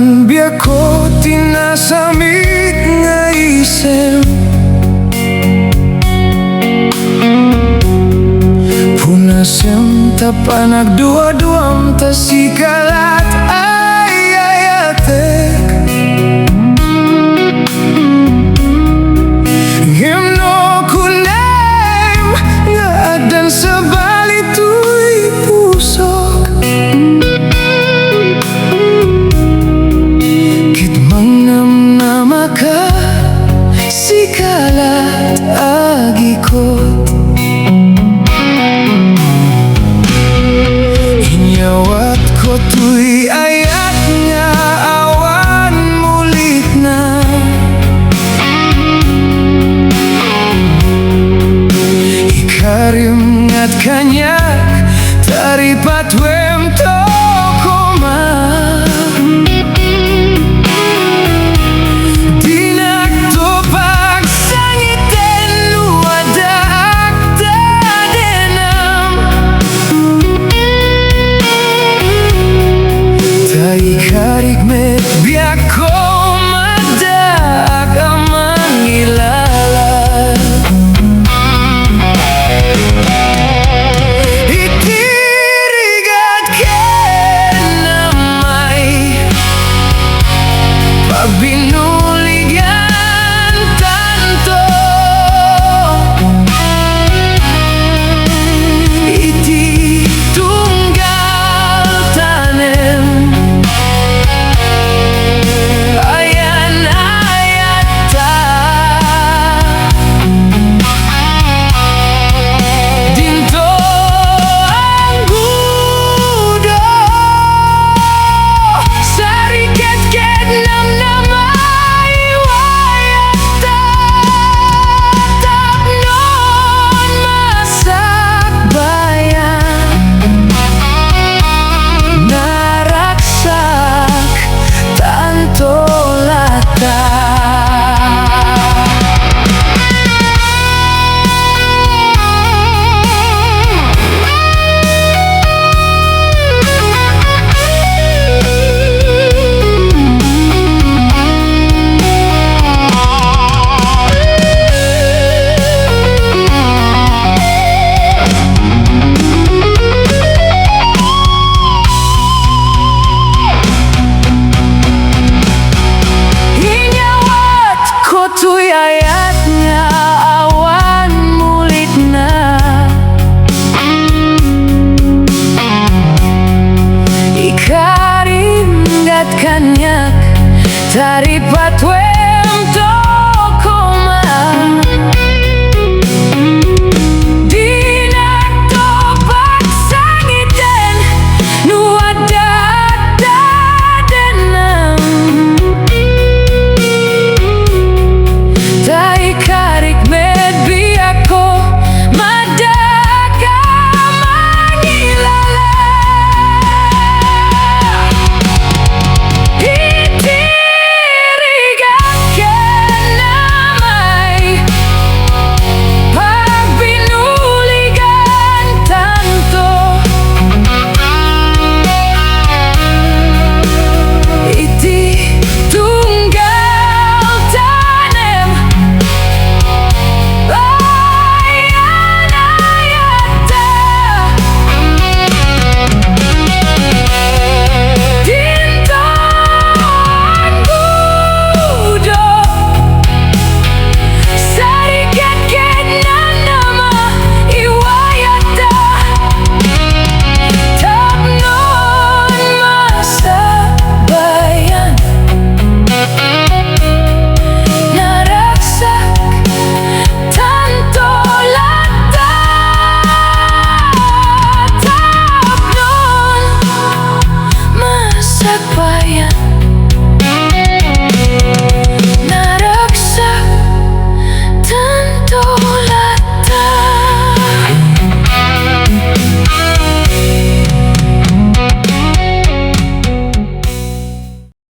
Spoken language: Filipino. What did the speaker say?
awan biako tinasamit nga isem. Punasem ta panagdua-duam ta sikalat ayayatek. Himno kunem nga adan sa balitoy pusok. Kitmangnam na maka sikalat agikot. Inyawat ko tuy ayat nga awan mulit na. Ikarim ngat kanyak taripat wem tokoma. Dinak topak sangiten luada akta denam. Ikarik met biako madak amang ilalat. Itirigat kenamay pabinuligan tanto. Iti tunggal tanem tuy ayat nga awan mulit na. Ikarim gat kanyak taripat we